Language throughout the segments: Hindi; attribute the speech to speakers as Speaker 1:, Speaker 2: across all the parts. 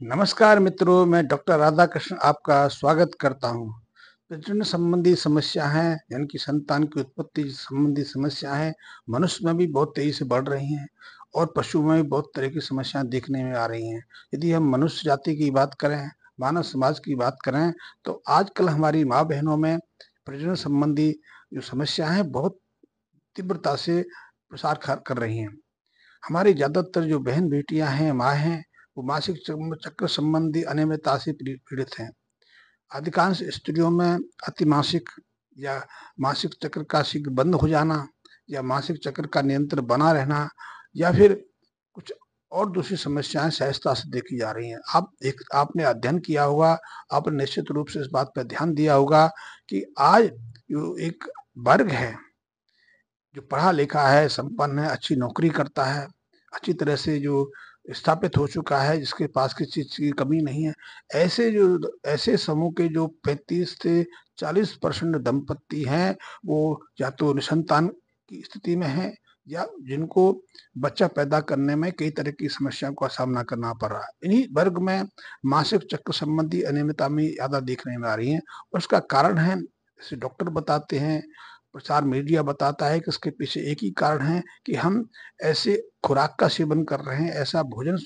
Speaker 1: नमस्कार मित्रों, मैं डॉक्टर राधाकृष्ण आपका स्वागत करता हूँ। प्रजनन संबंधी समस्या है, यानी कि संतान की उत्पत्ति संबंधी समस्या है, मनुष्य में भी बहुत तेजी से बढ़ रही हैं और पशु में भी बहुत तरह की समस्याएं देखने में आ रही हैं। यदि हम मनुष्य जाति की बात करें, मानव समाज की बात करें, तो आजकल हमारी माँ बहनों में प्रजनन संबंधी जो समस्या है बहुत तीव्रता से प्रसार कर रही हैं। हमारी ज्यादातर जो बहन बेटियां हैं, माँ हैं, वो मासिक चक्र संबंधी अनियमितता से पीड़ित हैं। अधिकांश स्त्रियों में अतिमासिक या मासिक चक्र का शीघ्र बंद हो जाना या मासिक चक्र का नियंत्रण बना रहना या फिर कुछ और दूसरी समस्याएं सहजता से देखी जा रही हैं। आपने अध्ययन किया होगा, आपने निश्चित रूप से इस बात पर ध्यान दिया होगा कि आज जो एक वर्ग है, जो पढ़ा लिखा है, संपन्न है, अच्छी नौकरी करता है, अच्छी तरह से जो स्थापित हो चुका है, जिसके पास किसी चीज की कमी नहीं है, ऐसे समूह के जो 35 से 40% दंपत्ति हैं, वो या तो निसंतान की स्थिति में है या जिनको बच्चा पैदा करने में कई तरह की समस्याओं का सामना करना पड़ रहा है। इन्हीं वर्ग में मासिक चक्र संबंधी अनियमितता में ज्यादा देखने में आ रही है। उसका कारण है, जैसे डॉक्टर बताते हैं, प्रचार मीडिया बताता है कि इसके पीछे एक ही कारण है कि हम ऐसे खुराक का सेवन कर रहे हैं, ऐसा भोजन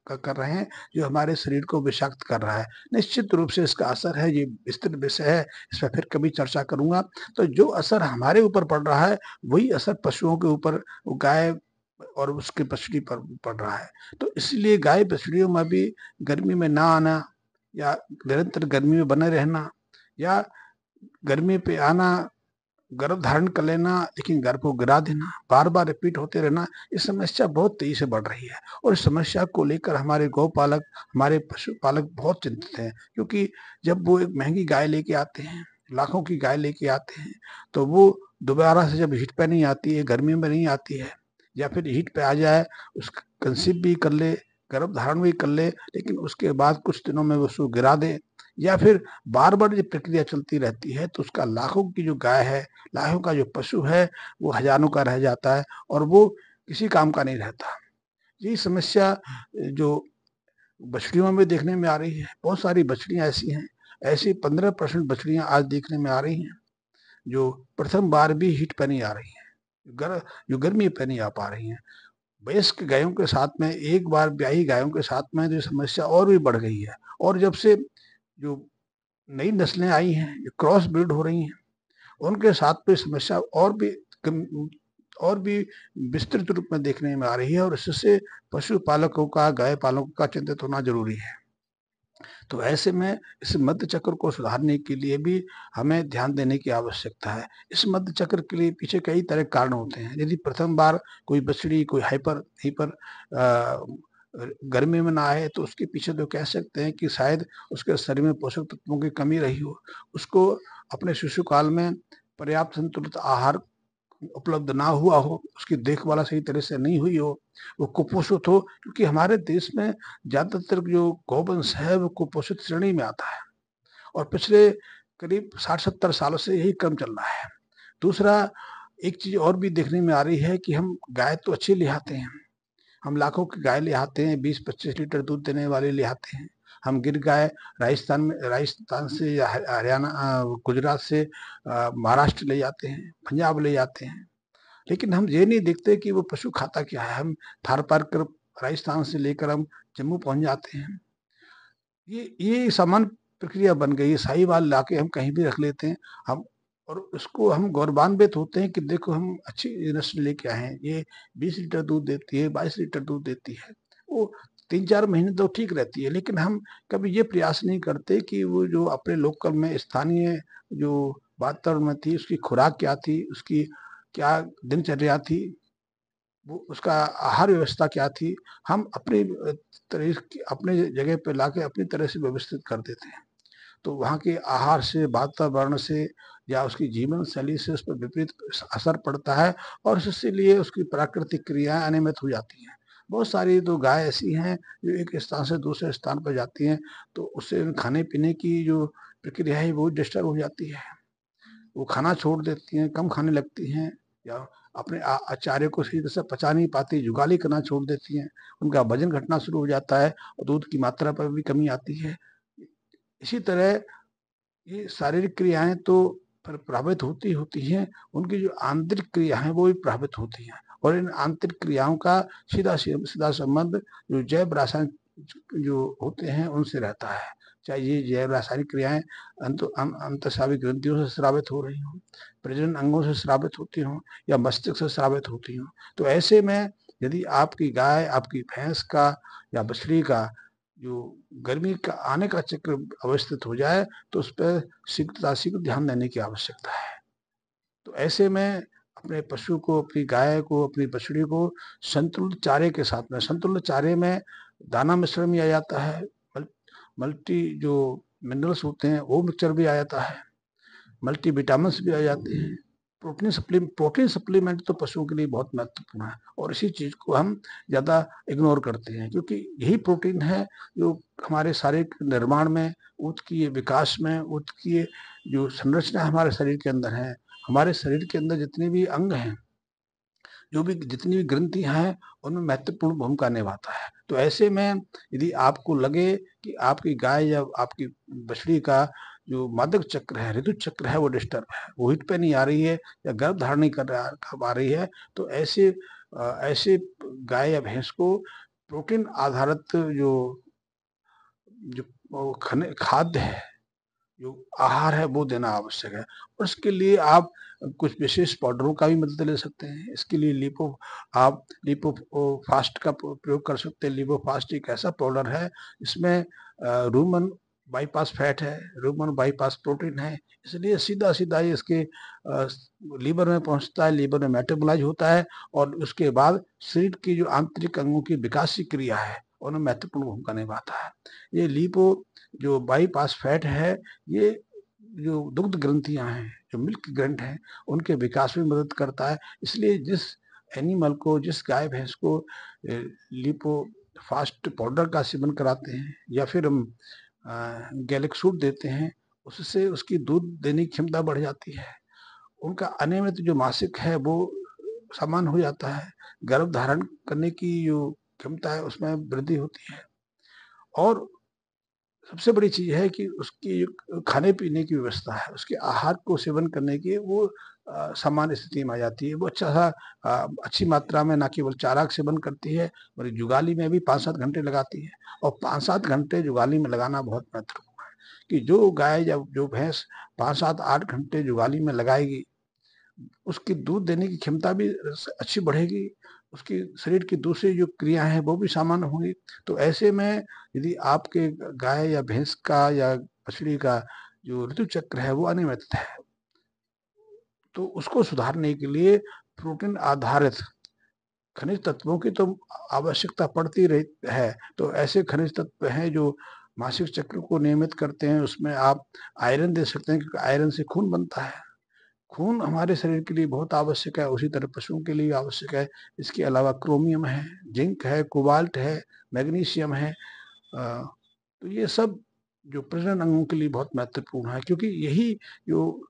Speaker 1: कर रहे हैं जो हमारे शरीर को विषाक्त कर रहा है। निश्चित रूप से इसका असर है, ये विस्तृत विषय है, इस पर फिर कभी चर्चा करूंगा। तो जो असर हमारे ऊपर पड़ रहा है, वही असर पशुओं के ऊपर, गाय और उसके बछड़ी पर पड़ रहा है। तो इसलिए गाय बछड़ियों में भी गर्मी में ना आना या निरंतर गर्मी में बने रहना या गर्मी पे आना, गर्भ धारण कर लेना लेकिन गर्भ को गिरा देना, बार बार रिपीट होते रहना, ये समस्या बहुत तेजी से बढ़ रही है। और इस समस्या को लेकर हमारे गौपालक, हमारे पशुपालक बहुत चिंतित हैं, क्योंकि जब वो एक महंगी गाय लेके आते हैं, लाखों की गाय लेके आते हैं, तो वो दोबारा से जब हीट पे नहीं आती है, गर्मी में नहीं आती है, या फिर हीट पे आ जाए, उस कंसीव भी कर ले, गर्भ धारण भी कर ले, लेकिन उसके बाद कुछ दिनों में वो उसको गिरा दे, या फिर बार बार ये प्रक्रिया चलती रहती है, तो उसका लाखों की जो गाय है, लाखों का जो पशु है, वो हजारों का रह जाता है और वो किसी काम का नहीं रहता। यही समस्या जो बछड़ियों में देखने में आ रही है। बहुत सारी बछड़ियां ऐसी हैं, ऐसी 15% बछड़ियां आज देखने में आ रही हैं जो प्रथम बार भी हीट पे नहीं आ रही हैं, जो गर्मी पे नहीं आ पा रही हैं। वयस्क गायों के साथ में, एक बार ब्याही गायों के साथ में जो समस्या और भी बढ़ गई है। और जब से जो नई नस्लें आई हैं, जो क्रॉस ब्रीड हो रही हैं, उनके साथ में समस्या और भी विस्तृत रूप में देखने में आ रही है और इससे पशुपालकों का, गाय पालकों का चिंतित होना जरूरी है। तो ऐसे में इस मध्य चक्र को सुधारने के लिए भी हमें ध्यान देने की आवश्यकता है। इस मध्य चक्र के लिए पीछे कई तरह के कारण होते हैं। यदि प्रथम बार कोई बछड़ी, कोई हाइपर गर्मी में ना आए, तो उसके पीछे तो कह सकते हैं कि शायद उसके शरीर में पोषक तत्वों की कमी रही हो, उसको अपने शिशु काल में पर्याप्त संतुलित आहार उपलब्ध ना हुआ हो, उसकी देखभाल सही तरह से नहीं हुई हो, वो कुपोषित हो, क्योंकि हमारे देश में ज्यादातर जो गौवंश है वो कुपोषित श्रेणी में आता है और पिछले करीब 60-70 सालों से यही क्रम चल रहा है। दूसरा, एक चीज और भी देखने में आ रही है कि हम गाय तो अच्छी ले आते हैं, हम लाखों की गाय ले आते हैं, 20-25 लीटर दूध देने वाले ले आते हैं। हम गिर गाय राजस्थान से या हरियाणा, गुजरात से महाराष्ट्र ले जाते हैं, पंजाब ले जाते हैं, लेकिन हम ये नहीं देखते कि वो पशु खाता क्या है। हम थार पार कर राजस्थान से लेकर हम जम्मू पहुंच जाते हैं। ये सामान्य प्रक्रिया बन गई है। साहिवाल लाके हम कहीं भी रख लेते हैं हम, और उसको हम गौरवान्वित होते हैं कि देखो हम अच्छी नस्ल लेके आए हैं, ये 20 लीटर दूध देती है, 22 लीटर दूध देती है। वो 3-4 महीने तो ठीक रहती है, लेकिन हम कभी ये प्रयास नहीं करते कि वो जो अपने लोकल में स्थानीय जो वातावरण में थी, उसकी खुराक क्या थी, उसकी क्या दिनचर्या थी, वो उसका आहार व्यवस्था क्या थी, हम अपनी अपने जगह पे लाके अपनी तरह से व्यवस्थित कर देते हैं। तो वहाँ के आहार से, वातावरण से या उसकी जीवन शैली से उस पर विपरीत असर पड़ता है और इसीलिए उसकी प्राकृतिक क्रियाएं अनियमित हो जाती हैं। बहुत सारी तो गाय ऐसी हैं जो एक स्थान से दूसरे स्थान पर जाती हैं, तो उससे खाने पीने की जो प्रक्रिया है वो डिस्टर्ब हो जाती है, वो खाना छोड़ देती हैं, कम खाने लगती हैं, या अपने आचार्य को सही तरह से पचा नहीं पाती, जुगाली करना छोड़ देती हैं, उनका वजन घटना शुरू हो जाता है और दूध की मात्रा पर भी कमी आती है। इसी तरह ये शारीरिक क्रियाएं तो प्रभावित होती हैं, उनकी जो आंतरिक क्रिया है वो भी प्रभावित होती हैं और इन आंतरिक क्रियाओं का सीधा संबंध जो जैव रासायनिक जो होते हैं उनसे रहता है। चाहे ये जैव रासायनिक क्रियाएं अंतःस्रावी ग्रंथियों से स्रावित हो रही हों, प्रजनन अंगों से स्रावित होती हों या मस्तिष्क से स्रावित होती हों, तो ऐसे में यदि आपकी गाय, आपकी भैंस का या बछड़ी का जो गर्मी का आने का चक्र अवस्थित हो जाए तो उस पर शीघ्र ध्यान देने की आवश्यकता है। तो ऐसे में अपने पशु को, अपनी गाय को, अपनी बछड़ी को संतुलित चारे के साथ में, संतुलित चारे में दाना मिश्रण भी आ जाता है, मल्टी जो मिनरल्स होते हैं वो मिक्सचर भी आ जाता है, मल्टी विटामिन भी आ जाते हैं। प्रोटीन सप्लीमेंट तो पशुओं के लिए बहुत महत्वपूर्ण है और इसी चीज को हम ज्यादा इग्नोर करते हैं, क्योंकि यही प्रोटीन है जो हमारे शारीरिक निर्माण में, उत्कीय विकास में, उत्कीय जो संरचना हमारे शरीर के अंदर है, हमारे शरीर के अंदर जितने भी अंग हैं, जो भी जितनी भी ग्रंथियां हैं, उनमें महत्वपूर्ण भूमिका निभाता है। तो ऐसे में यदि आपको लगे कि आपकी गाय या आपकी बछड़ी का जो मादक चक्र है, ऋतु चक्र है, वो डिस्टर्ब है, वो हिट पे नहीं आ रही है या गर्भ धारण नहीं कर पा रही है, तो ऐसे गाय या भैंस को प्रोटीन आधारित जो जो खाद्य है, जो आहार है, वो देना आवश्यक है। और इसके लिए आप कुछ विशेष पाउडरों का भी मदद ले सकते हैं। इसके लिए आप लिपो फास्ट का प्रयोग कर सकते हैं। लिपो फास्ट एक ऐसा पाउडर है, इसमें रूमन बाईपास फैट है, रूमन बाईपास प्रोटीन है, इसलिए सीधा सीधा ये इसके लीवर में पहुंचता है, लीवर में मेटाबोलाइज होता है और उसके बाद शरीर की जो आंतरिक अंगों की विकास की क्रिया है उनमें महत्वपूर्ण भूमिका निभाता है। ये लिपो जो बाईपास फैट है, ये जो दुग्ध ग्रंथियां हैं, जो मिल्क ग्रंथ हैं, उनके विकास में मदद करता है। इसलिए जिस एनिमल को, जिस गाय भैंस को लिपो फास्ट पाउडर का सेवन कराते हैं या फिर हम गैलेक्सूट देते हैं, उससे उसकी दूध देने की क्षमता बढ़ जाती है, उनका अनियमित जो मासिक है वो सामान्य हो जाता है, गर्भ धारण करने की जो क्षमता है उसमें वृद्धि होती है और सबसे बड़ी चीज है कि उसकी खाने पीने की व्यवस्था है, उसके आहार को सेवन करने की वो सामान्य स्थिति में आ जाती है। वो अच्छी मात्रा में ना केवल चारा का सेवन करती है, बल्कि जुगाली में भी 5-7 घंटे लगाती है और 5-7 घंटे जुगाली में लगाना बहुत महत्वपूर्ण है कि जो गाय या जो भैंस 5-7-8 घंटे जुगाली में लगाएगी, उसकी दूध देने की क्षमता भी अच्छी बढ़ेगी, उसकी शरीर की दूसरी जो क्रिया है वो भी सामान्य होंगी। तो ऐसे में यदि आपके गाय या भैंस का या बछड़ी का जो ऋतु चक्र है वो अनियमित है, तो उसको सुधारने के लिए प्रोटीन आधारित खनिज तत्वों की तो आवश्यकता पड़ती रही है। तो ऐसे खनिज तत्व हैं जो मासिक चक्र को नियमित करते हैं। उसमें आप आयरन दे सकते हैं, क्योंकि आयरन से खून बनता है, खून हमारे शरीर के लिए बहुत आवश्यक है, उसी तरह पशुओं के लिए आवश्यक है। इसके अलावा क्रोमियम है, जिंक है, कोबाल्ट है, मैग्नीशियम है। तो ये सब जो प्रजनन अंगों के लिए बहुत महत्वपूर्ण है, क्योंकि यही जो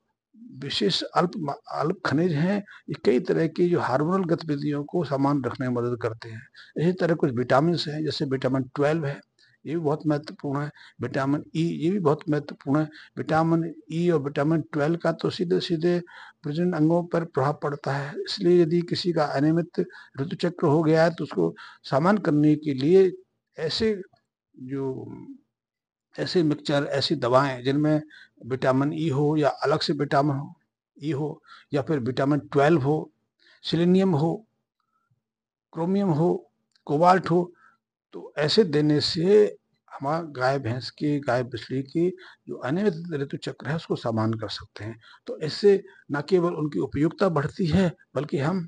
Speaker 1: विशेष अल्प खनिज हैं, ये कई तरह की जो हार्मोनल गतिविधियों को समान रखने में मदद करते हैं। इसी तरह कुछ विटामिन हैं, जैसे विटामिन 12 है, ये भी बहुत महत्वपूर्ण है। विटामिन ई, ये भी बहुत महत्वपूर्ण है। विटामिन ई और विटामिन 12 का तो सीधे सीधे प्रजनन अंगों पर प्रभाव पड़ता है, इसलिए यदि किसी का अनियमित ऋतु चक्र हो गया है तो उसको सामान्य करने के लिए ऐसे जो ऐसे मिक्सचर, ऐसी दवाएं जिनमें विटामिन ई हो या अलग से विटामिन ई हो या फिर विटामिन 12 हो, सेलेनियम हो, क्रोमियम हो, कोबाल्ट हो, तो ऐसे देने से हमारा गाय बछड़ी की जो अनियमित ऋतु चक्र है उसको सामान्य कर सकते हैं। तो इससे न केवल उनकी उपयोगिता बढ़ती है, बल्कि हम